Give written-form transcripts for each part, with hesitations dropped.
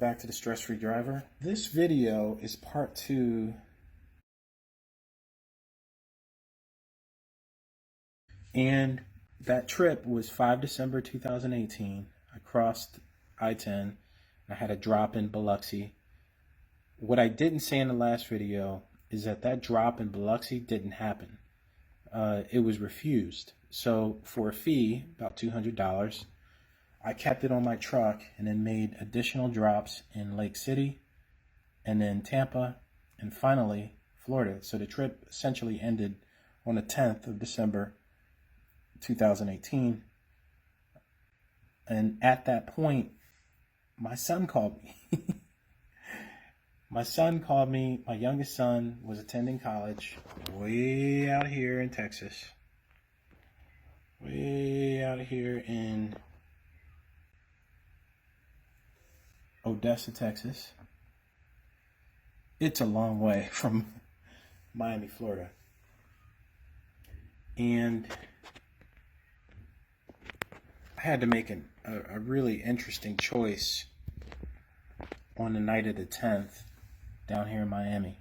back to the Stress-Free Driver. This video is part 2 and that trip was 5 December 2018. I crossed I-10. I had a drop in Biloxi. What I didn't say in the last video is that drop in Biloxi didn't happen. It was refused. So for a fee, about $200, I kept it on my truck and then made additional drops in Lake City and then Tampa and finally Florida. So the trip essentially ended on the 10th of December 2018. And at that point, my son called me. My son called me. My youngest son was attending college way out here in Texas. Way out here in Odessa, Texas. It's a long way from Miami, Florida. And I had to make a really interesting choice on the night of the 10th down here in Miami.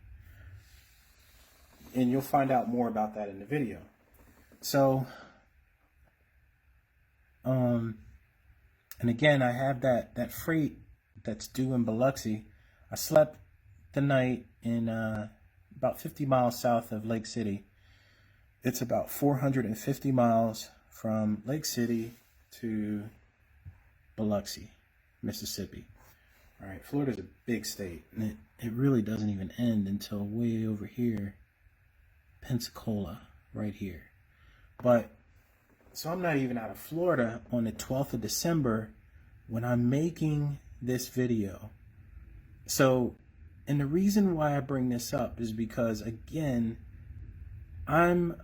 And you'll find out more about that in the video. So, and again, I have that freight that's due in Biloxi. I slept the night in about 50 miles south of Lake City. It's about 450 miles from Lake City to Biloxi, Mississippi. All right, Florida's a big state, and it really doesn't even end until way over here, Pensacola, right here. But, so I'm not even out of Florida on the 12th of December when I'm making this video. So, and the reason why I bring this up is because, again, I'm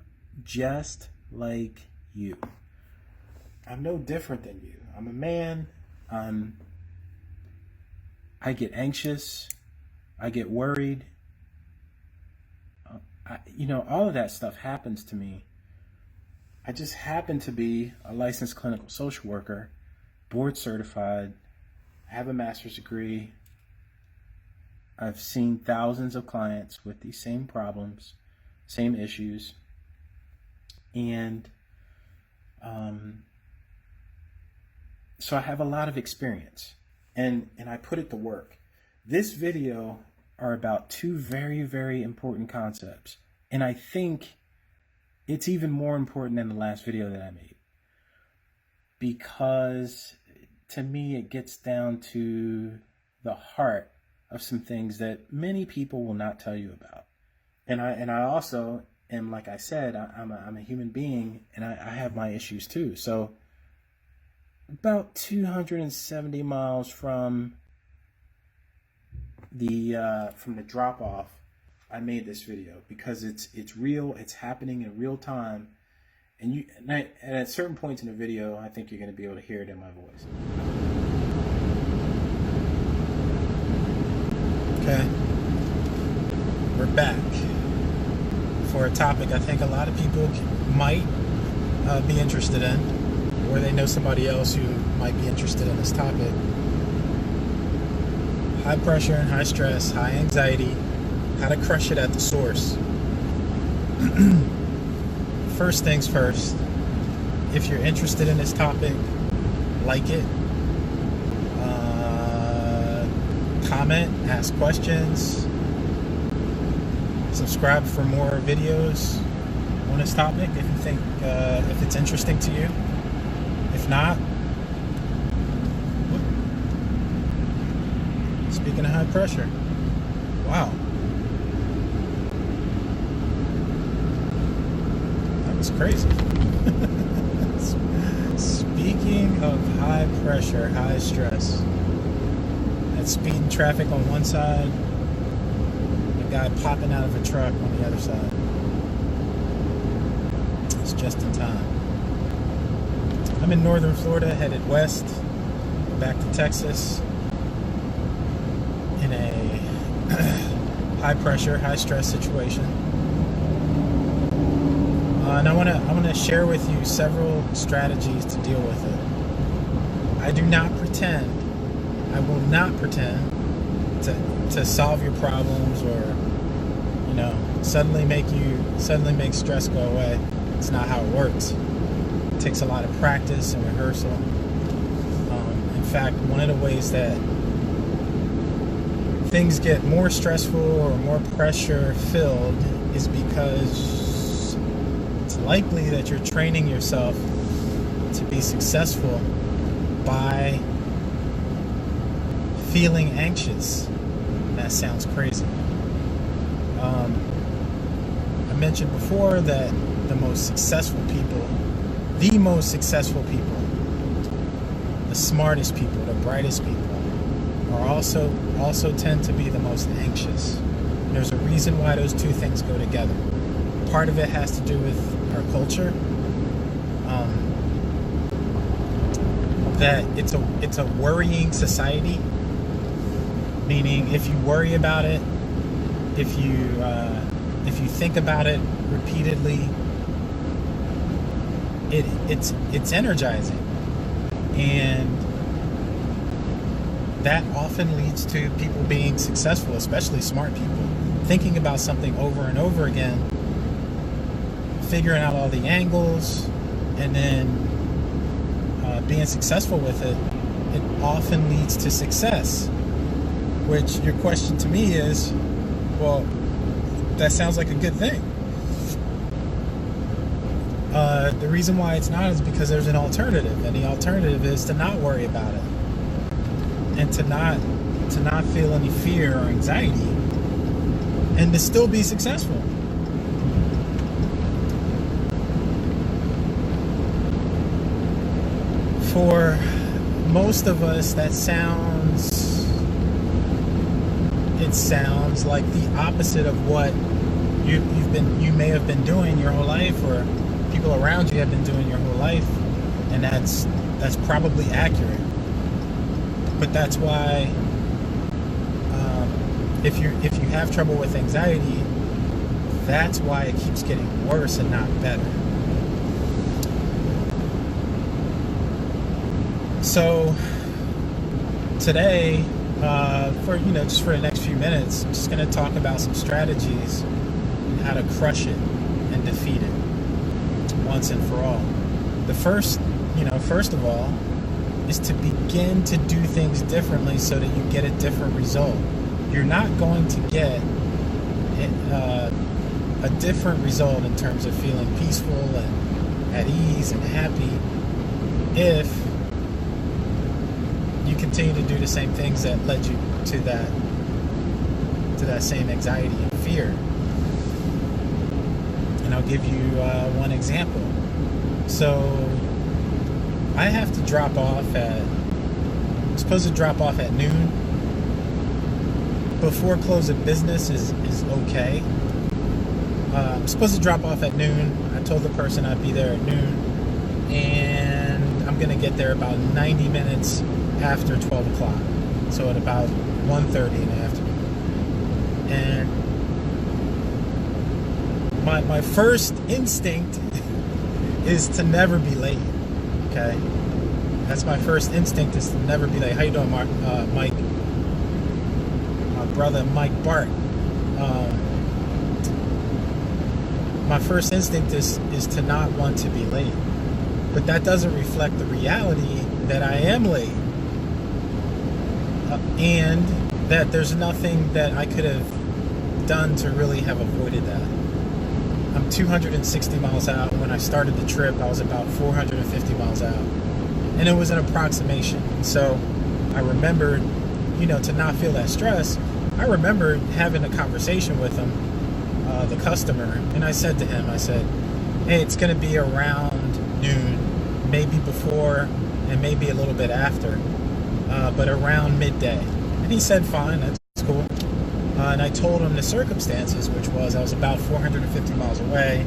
just like you. I'm no different than you. I'm a man. I get anxious. I get worried. All of that stuff happens to me. I just happen to be a licensed clinical social worker, board certified. I have a master's degree. I've seen thousands of clients with these same problems, same issues. And so I have a lot of experience, and I put it to work. This video are about 2 very, very important concepts, and I think it's even more important than the last video that I made, because to me it gets down to the heart of some things that many people will not tell you about. And I also am, like I said, I'm a human being, and I have my issues too. So about 270 miles from the drop off, I made this video because it's real, it's happening in real time, and at certain points in the video, I think you're going to be able to hear it in my voice. Okay, we're back for a topic I think a lot of people might be interested in, or they know somebody else who might be interested in this topic. High pressure and high stress, high anxiety, how to crush it at the source. First things first, if you're interested in this topic, like it, comment, ask questions, subscribe for more videos on this topic if you think if it's interesting to you. If not, speaking of high pressure, wow, that was crazy. Speaking of high pressure, high stress, that speeding traffic on one side, the guy popping out of a truck on the other side. It's just in time. I'm in northern Florida, headed west, back to Texas, in a high pressure, high stress situation. And I want to share with you several strategies to deal with it. I do not pretend I will not pretend to solve your problems or, you know, suddenly make stress go away. It's not how it works. It takes a lot of practice and rehearsal. In fact, one of the ways that things get more stressful or more pressure filled is because it's likely that you're training yourself to be successful by feeling anxious. That sounds crazy. I mentioned before that the most successful people, the smartest people, the brightest people, are also tend to be the most anxious. There's a reason why those two things go together. Part of it has to do with our culture. That it's a worrying society. Meaning, if you worry about it, if you think about it repeatedly, it's energizing, and that often leads to people being successful, especially smart people, thinking about something over and over again, figuring out all the angles, and then being successful with it. It often leads to success. Which, your question to me is, well, that sounds like a good thing. The reason why it's not is because there's an alternative, and the alternative is to not worry about it, and to not feel any fear or anxiety, and to still be successful. For most of us, it sounds like the opposite of what you may have been doing your whole life, or people around you have been doing your whole life, and that's probably accurate. But that's why if you have trouble with anxiety, that's why it keeps getting worse and not better. So today, just for the next few minutes, I'm just going to talk about some strategies and how to crush it and defeat it once and for all. The first of all, is to begin to do things differently so that you get a different result. You're not going to get a different result in terms of feeling peaceful and at ease and happy if you continue to do the same things that led you to that same anxiety and fear. And I'll give you one example. So I have to I'm supposed to drop off at noon. Before close of business is okay. I'm supposed to drop off at noon. I told the person I'd be there at noon, and I'm going to get there about 90 minutes after 12 o'clock. So at about 1:30 in the afternoon. And my first instinct is to never be late. Okay? That's my first instinct, is to never be late. How you doing, Mike? My brother, Mike Bart. My first instinct is to not want to be late. But that doesn't reflect the reality that I am late. And that there's nothing that I could have done to really have avoided that. I'm 260 miles out. When I started the trip, I was about 450 miles out. And it was an approximation. So I remembered, to not feel that stress, I remembered having a conversation with him, the customer, and I said to him, hey, it's going to be around noon, maybe before and maybe a little bit after, but around midday. And he said, fine, that's cool. And I told him the circumstances, which was I was about 450 miles away,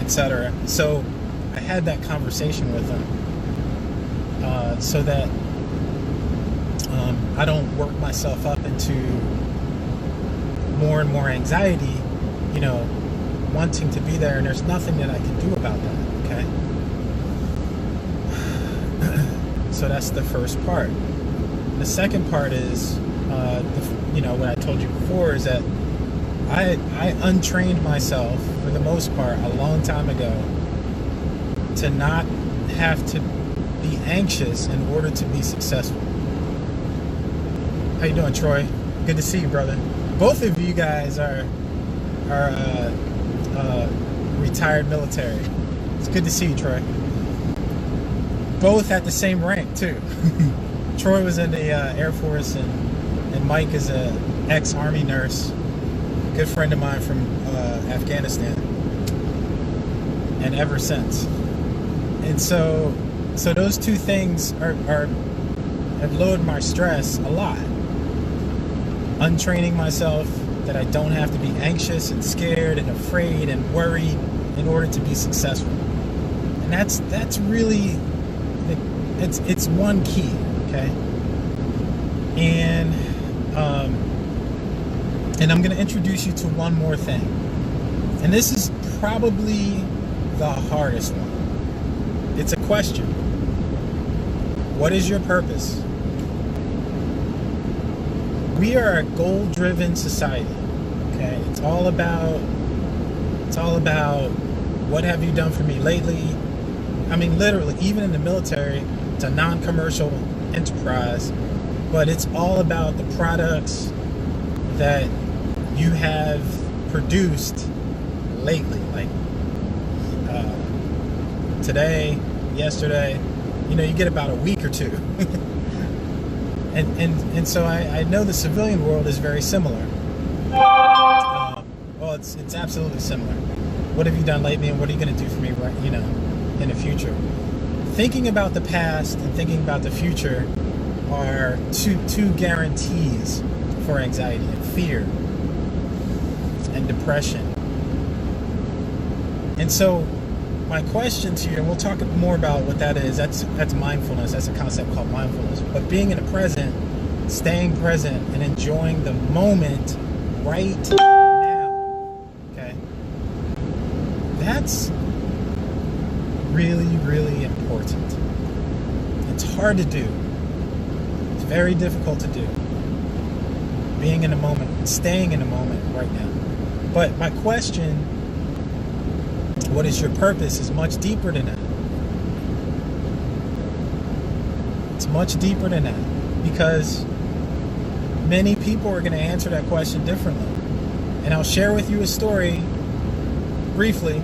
etc. So I had that conversation with him so that I don't work myself up into more and more anxiety, wanting to be there, and there's nothing that I can do about that, okay? So that's the first part. the second part is, what I told you before is that I untrained myself for the most part a long time ago to not have to be anxious in order to be successful. How you doing, Troy? Good to see you, brother. Both of you guys are retired military. It's good to see you, Troy. Both at the same rank too. Troy was in the Air Force, and Mike is a ex-Army nurse. Good friend of mine from Afghanistan, and ever since. And so those two things have lowered my stress a lot. Untraining myself that I don't have to be anxious and scared and afraid and worried in order to be successful. And that's really it's one key, okay? And I'm going to introduce you to one more thing. And this is probably the hardest one. It's a question. What is your purpose? We are a goal-driven society. Okay? It's all about what have you done for me lately? I mean, literally, even in the military, it's a non-commercial enterprise, but it's all about the products that you have produced lately, like today, yesterday. You get about a week or two. and so I know the civilian world is very similar. Well, it's absolutely similar. What have you done lately, and what are you going to do for me, right? In the future. Thinking about the past and thinking about the future are two guarantees for anxiety and fear and depression. And so my question to you, and we'll talk more about what that is, that's mindfulness. That's a concept called mindfulness. But being in the present, staying present, and enjoying the moment right now, okay? That's really, really important. It's hard to do. It's very difficult to do. Being in the moment, staying in the moment right now. But my question, what is your purpose, is much deeper than that. It's much deeper than that, because many people are going to answer that question differently. And I'll share with you a story briefly,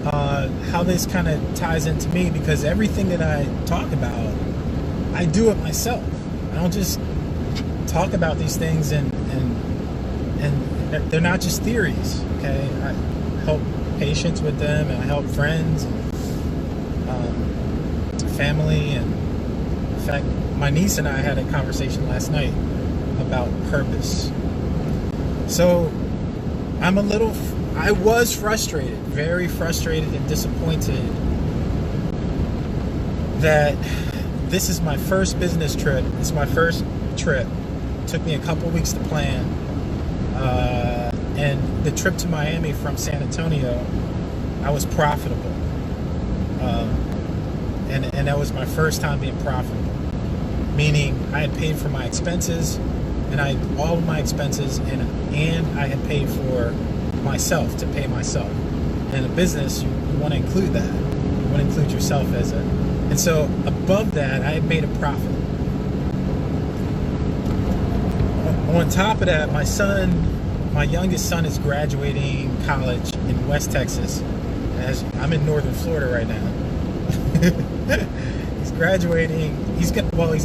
how this kind of ties into me, because everything that I talk about, I do it myself. I don't just talk about these things and they're not just theories, okay? I help patients with them, and I help friends, family, and in fact, my niece and I had a conversation last night about purpose. So I was frustrated, very frustrated and disappointed that this is my first business trip. It's my first trip. It took me a couple weeks to plan. And the trip to Miami from San Antonio, I was profitable. And that was my first time being profitable. Meaning I had paid for my expenses, and all of my expenses, and I had paid for myself, to pay myself. And in a business, you want to include that. You want to include yourself as and so above that, I had made a profit. On top of that, my youngest son is graduating college in West Texas. I'm in northern Florida right now. He's graduating. He's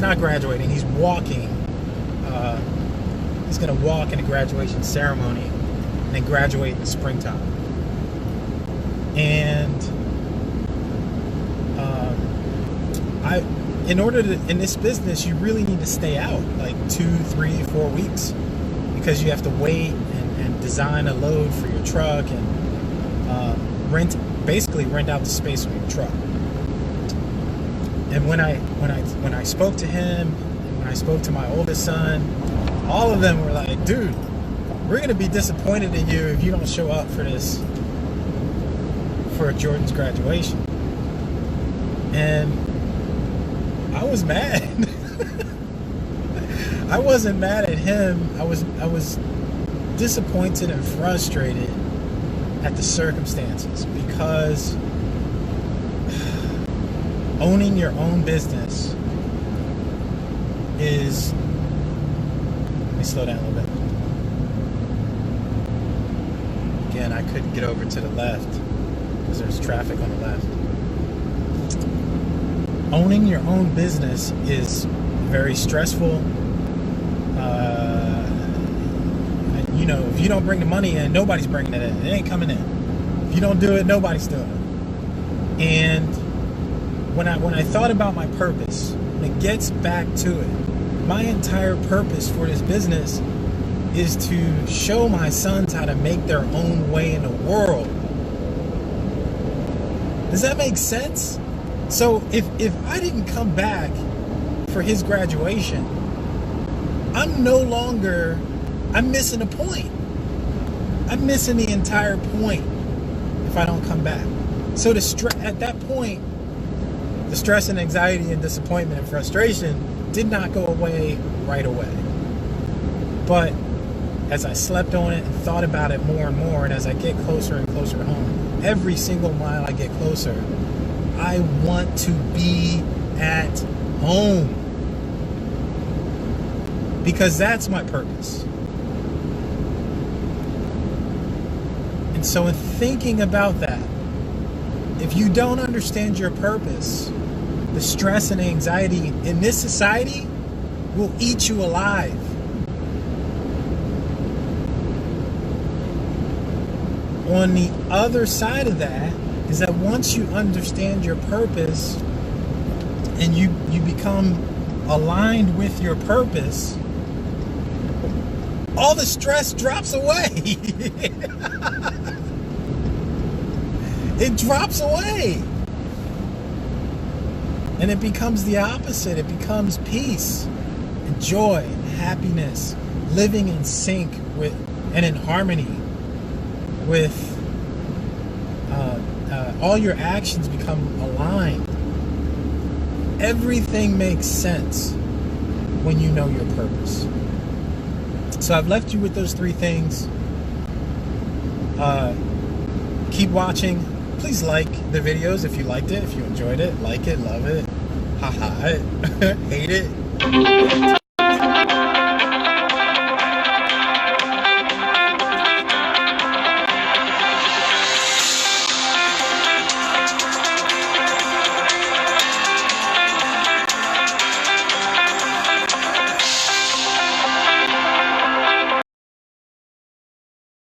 not graduating. He's walking. He's going to walk in a graduation ceremony and then graduate in the springtime. And in this business, you really need to stay out like 2, 3, 4 weeks, because you have to wait and design a load for your truck and rent out the space on your truck. And when I spoke to him, and when I spoke to my oldest son, all of them were like, dude, we're going to be disappointed in you if you don't show up for Jordan's graduation. And I was mad. I wasn't mad at him. I was disappointed and frustrated at the circumstances, because owning your own business is, let me slow down a little bit. Again, I couldn't get over to the left because there's traffic on the left. Owning your own business is very stressful. You know, if you don't bring the money in, nobody's bringing it in. It ain't coming in. If you don't do it, nobody's doing it. And when I thought about my purpose, when it gets back to it, my entire purpose for this business is to show my sons how to make their own way in the world. Does that make sense? So if I didn't come back for his graduation, I'm missing a point. I'm missing the entire point if I don't come back. So at that point, the stress and anxiety and disappointment and frustration did not go away right away. But as I slept on it and thought about it more and more, and as I get closer and closer to home, every single mile I get closer, I want to be at home. Because that's my purpose. And so in thinking about that, if you don't understand your purpose, the stress and anxiety in this society will eat you alive. On the other side of that is that once you understand your purpose and you become aligned with your purpose, all the stress drops away. It drops away. And it becomes the opposite. It becomes peace and joy and happiness, living in sync with and in harmony with all your actions become aligned. Everything makes sense when you know your purpose. So I've left you with those three things. Keep watching. Please like the videos if you liked it, if you enjoyed it. Like it, love it, haha, hate it.